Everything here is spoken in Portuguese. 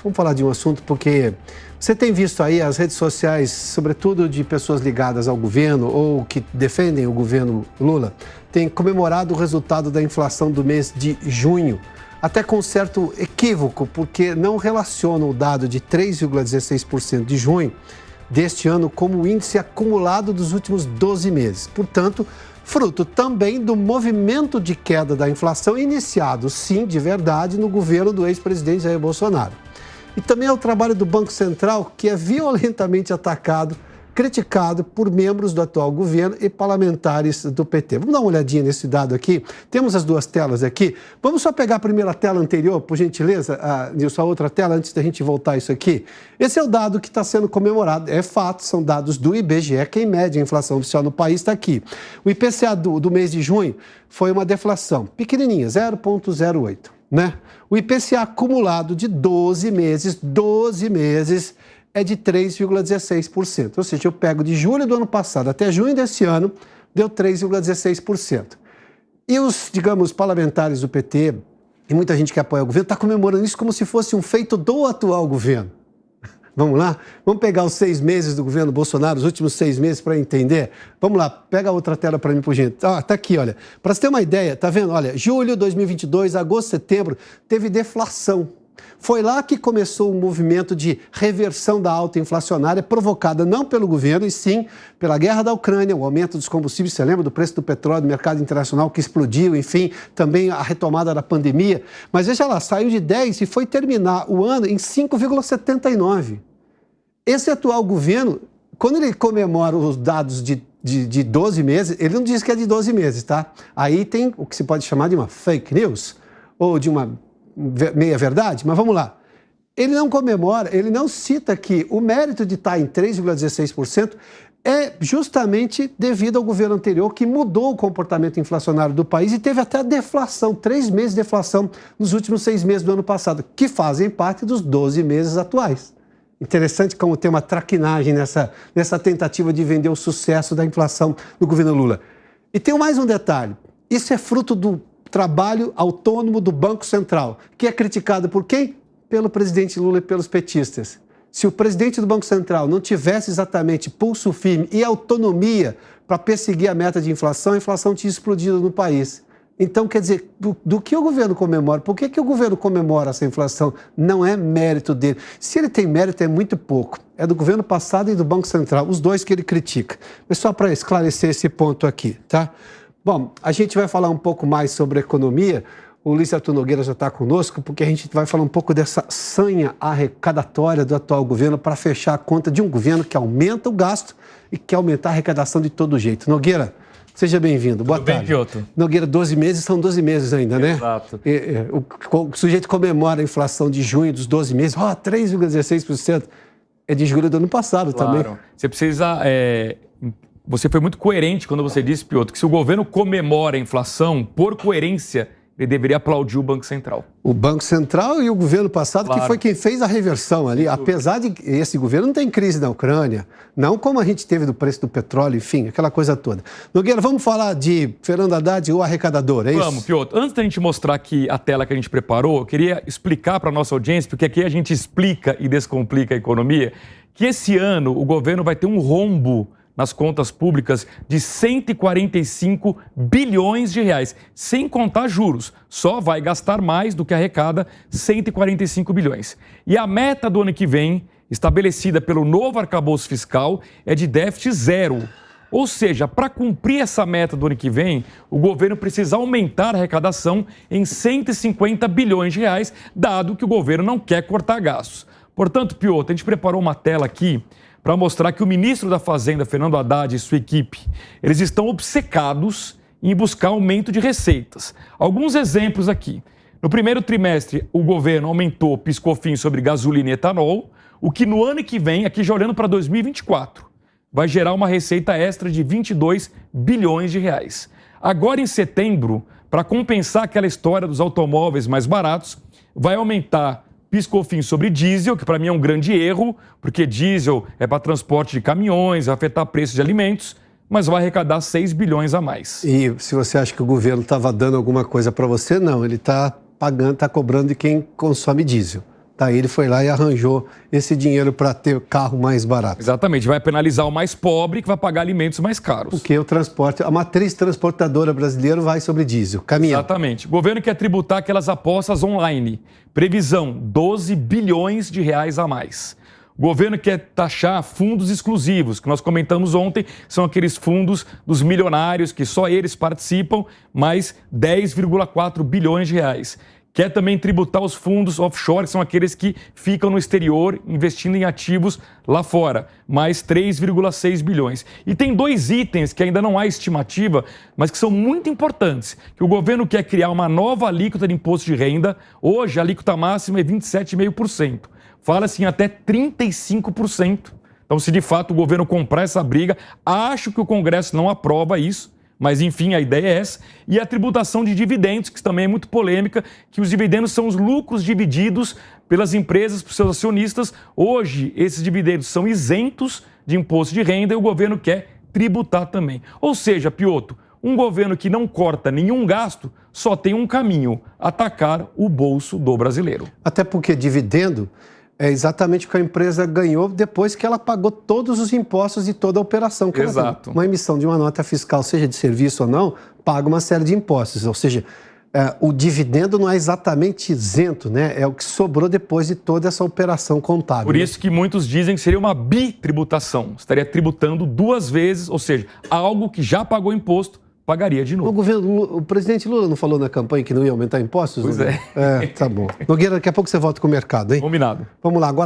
vamos falar de um assunto porque você tem visto aí as redes sociais, sobretudo de pessoas ligadas ao governo ou que defendem o governo Lula, têm comemorado o resultado da inflação do mês de junho, até com certo equívoco, porque não relacionam o dado de 3,16% de junho deste ano como o índice acumulado dos últimos 12 meses. Portanto, fruto também do movimento de queda da inflação iniciado, sim, de verdade, no governo do ex-presidente Jair Bolsonaro. E também é o trabalho do Banco Central, que é violentamente atacado, criticado por membros do atual governo e parlamentares do PT. Vamos dar uma olhadinha nesse dado aqui. Temos as duas telas aqui. Vamos só pegar a primeira tela anterior, por gentileza, Nilson, a outra tela, antes da gente voltar a isso aqui. Esse é o dado que está sendo comemorado. É fato, são dados do IBGE, que em média a inflação oficial no país está aqui. O IPCA do mês de junho foi uma deflação pequenininha, 0,08, né? O IPCA acumulado de 12 meses, é de 3,16%. Ou seja, eu pego de julho do ano passado até junho desse ano, deu 3,16%. E os, digamos, parlamentares do PT, e muita gente que apoia o governo, está comemorando isso como se fosse um feito do atual governo. Vamos lá? Vamos pegar os 6 meses do governo Bolsonaro, os últimos 6 meses, para entender? Vamos lá, pega a outra tela para mim, por gente. Tá aqui, olha. Para você ter uma ideia, tá vendo? Olha, julho de 2022, agosto, setembro, teve deflação. Foi lá que começou o movimento de reversão da alta inflacionária, provocada não pelo governo, e sim pela guerra da Ucrânia, o aumento dos combustíveis, você lembra do preço do petróleo no mercado internacional que explodiu, enfim, também a retomada da pandemia. Mas veja lá, saiu de 10 e foi terminar o ano em 5,79. Esse atual governo, quando ele comemora os dados de 12 meses, ele não diz que é de 12 meses, tá? Aí tem o que se pode chamar de uma fake news, ou de uma meia-verdade, mas vamos lá. Ele não comemora, ele não cita que o mérito de estar em 3,16% é justamente devido ao governo anterior que mudou o comportamento inflacionário do país e teve até deflação, 3 meses de deflação nos últimos 6 meses do ano passado, que fazem parte dos 12 meses atuais. Interessante como tem uma traquinagem nessa tentativa de vender o sucesso da inflação do governo Lula. E tem mais um detalhe, isso é fruto do trabalho autônomo do Banco Central, que é criticado por quem? Pelo presidente Lula e pelos petistas. Se o presidente do Banco Central não tivesse exatamente pulso firme e autonomia para perseguir a meta de inflação, a inflação tinha explodido no país. Então, quer dizer, do que o governo comemora? Por que o governo comemora essa inflação? Não é mérito dele. Se ele tem mérito, é muito pouco. É do governo passado e do Banco Central, os dois que ele critica. Mas só para esclarecer esse ponto aqui, tá? Bom, a gente vai falar um pouco mais sobre economia. O Luiz Arthur Nogueira já está conosco, porque a gente vai falar um pouco dessa sanha arrecadatória do atual governo para fechar a conta de um governo que aumenta o gasto e quer aumentar a arrecadação de todo jeito. Nogueira, seja bem-vindo. Boa tarde. Tudo bem, Piotr? Nogueira, 12 meses são 12 meses ainda, né? Exato. O sujeito comemora a inflação de junho dos 12 meses, 3,16%. É de julho do ano passado também. Você precisa... Você foi muito coerente quando você disse, Piotr, que se o governo comemora a inflação, por coerência, ele deveria aplaudir o Banco Central. O Banco Central e o governo passado, que foi quem fez a reversão ali. Apesar de esse governo não tem crise na Ucrânia, não como a gente teve do preço do petróleo, enfim, aquela coisa toda. Nogueira, vamos falar de Fernando Haddad, o arrecadador, é isso? Vamos, Piotr. Antes da gente mostrar aqui a tela que a gente preparou, eu queria explicar para a nossa audiência, porque aqui a gente explica e descomplica a economia, que esse ano o governo vai ter um rombo nas contas públicas de 145 bilhões de reais, sem contar juros. Só vai gastar mais do que arrecada 145 bilhões. E a meta do ano que vem, estabelecida pelo novo arcabouço fiscal, é de déficit zero. Ou seja, para cumprir essa meta do ano que vem, o governo precisa aumentar a arrecadação em 150 bilhões de reais, dado que o governo não quer cortar gastos. Portanto, Piotr, a gente preparou uma tela aqui para mostrar que o ministro da Fazenda, Fernando Haddad, e sua equipe, eles estão obcecados em buscar aumento de receitas. Alguns exemplos aqui. No primeiro trimestre, o governo aumentou PIS/COFINS sobre gasolina e etanol, o que no ano que vem, aqui já olhando para 2024, vai gerar uma receita extra de 22 bilhões de reais. Agora, em setembro, para compensar aquela história dos automóveis mais baratos, vai aumentar PIS/COFINS sobre diesel, que para mim é um grande erro, porque diesel é para transporte de caminhões, vai afetar preço de alimentos, mas vai arrecadar 6 bilhões a mais. E se você acha que o governo estava dando alguma coisa para você, não, ele está pagando, está cobrando de quem consome diesel. Aí ele foi lá e arranjou esse dinheiro para ter carro mais barato. Exatamente, vai penalizar o mais pobre que vai pagar alimentos mais caros. Porque o transporte, a matriz transportadora brasileira vai sobre diesel, caminhão. Exatamente. O governo quer tributar aquelas apostas online. Previsão, 12 bilhões de reais a mais. O governo quer taxar fundos exclusivos, que nós comentamos ontem, são aqueles fundos dos milionários que só eles participam, mais 10,4 bilhões de reais. Quer também tributar os fundos offshore, que são aqueles que ficam no exterior investindo em ativos lá fora, mais 3,6 bilhões. E tem dois itens que ainda não há estimativa, mas que são muito importantes, que o governo quer criar uma nova alíquota de imposto de renda. Hoje a alíquota máxima é 27,5%. Fala-se em até 35%. Então, se de fato o governo comprar essa briga, acho que o Congresso não aprova isso, mas enfim, a ideia é essa. E a tributação de dividendos, que também é muito polêmica, que os dividendos são os lucros divididos pelas empresas, por seus acionistas. Hoje, esses dividendos são isentos de imposto de renda e o governo quer tributar também. Ou seja, Piotr, um governo que não corta nenhum gasto só tem um caminho: atacar o bolso do brasileiro. Até porque dividendo é exatamente o que a empresa ganhou depois que ela pagou todos os impostos e toda a operação que ela tem. Uma emissão de uma nota fiscal, seja de serviço ou não, paga uma série de impostos. Ou seja, o dividendo não é exatamente isento, né? É o que sobrou depois de toda essa operação contábil. Por isso que muitos dizem que seria uma bitributação. Estaria tributando duas vezes, ou seja, algo que já pagou imposto, pagaria de novo. O presidente Lula não falou na campanha que não ia aumentar impostos? Pois é. Tá bom. Nogueira, daqui a pouco você volta com o mercado, hein? Combinado. Vamos lá, agora